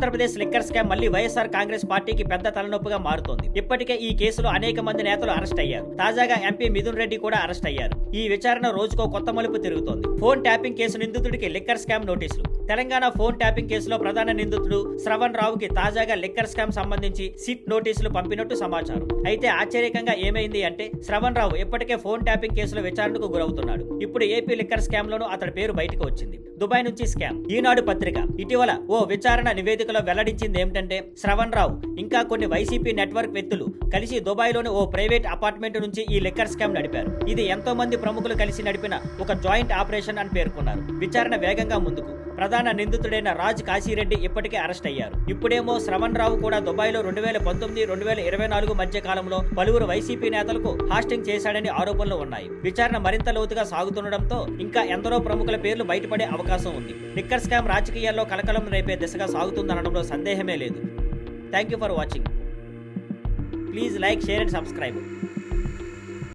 Andhra Pradesh liquor scam మళ్లీ వైఎస్ఆర్ కాంగ్రెస్ పార్టీకి పెద్ద తలనొప్పిగా మారుతోంది. ఇప్పటికే ఈ కేసులో అనేక మంది నేతలు అరెస్ట్ అయ్యారు. తాజాగా ఎంపీ మిథున్ రెడ్డి కూడా అరెస్ట్ అయ్యారు. ఈ విచారణ రోజుకో కొత్త మలుపు తిరుగుతోంది. ఫోన్ ట్యాపింగ్ కేసు నిందితుడికి లిక్కర్ స్కామ్ నోటీసులు. తెలంగాణ ఫోన్ ట్యాపింగ్ కేసులో ప్రధాన నిందితుడు శ్రవణ్ రావుకి తాజాగా లిక్కర్ స్కామ్ సంబంధించి సిట్ నోటీసులు పంపినట్టు సమాచారం. అయితే ఆశ్చర్యకంగా ఏమైంది అంటే శ్రవణ్ రావు ఇప్పటికే ఫోన్ ట్యాపింగ్ కేసులో విచారణకు గురవుతున్నాడు. ఇప్పుడు ఏపీ లిక్కర్ స్కామ్ లోనూ అతడి పేరు బయటకు వచ్చింది. దుబాయ్ నుంచి స్కామ్. ఈనాడు పత్రిక ఇటీవల ఓ విచారణ నివేదికలో వెల్లడించింది ఏమిటంటే శ్రవణ్ రావు ఇంకా కొన్ని వైసీపీ నెట్వర్క్ వ్యక్తులు కలిసి దుబాయ్ లోని ఓ ప్రైవేట్ అపార్ట్మెంట్ నుంచి ఈ లిక్కర్ స్కామ్ నడిపారు. ఇది ఎంతో మంది ప్రముఖులు కలిసి నడిపిన ఒక జాయింట్ ఆపరేషన్ అని పేర్కొన్నారు. విచారణ వేగంగా ముందుకు. ప్రధాన నిందితుడైన రాజ్ కాశీరెడ్డి ఇప్పటికే అరెస్ట్ అయ్యారు. ఇప్పుడేమో శ్రవణ్ రావు కూడా దుబాయ్లో 2019-2024 మధ్య కాలంలో పలువురు వైసీపీ నేతలకు హాస్టింగ్ చేశాడని ఆరోపణలు ఉన్నాయి. విచారణ మరింత లోతుగా సాగుతుండటంతో ఇంకా ఎందరో ప్రముఖుల పేర్లు బయటపడే అవకాశం ఉంది. లిక్కర్ స్కామ్ రాజకీయాల్లో కలకలం రేపే దిశగా సాగుతుందనడంలో సందేహమే లేదు. Thank you for watching. Please like, share and subscribe.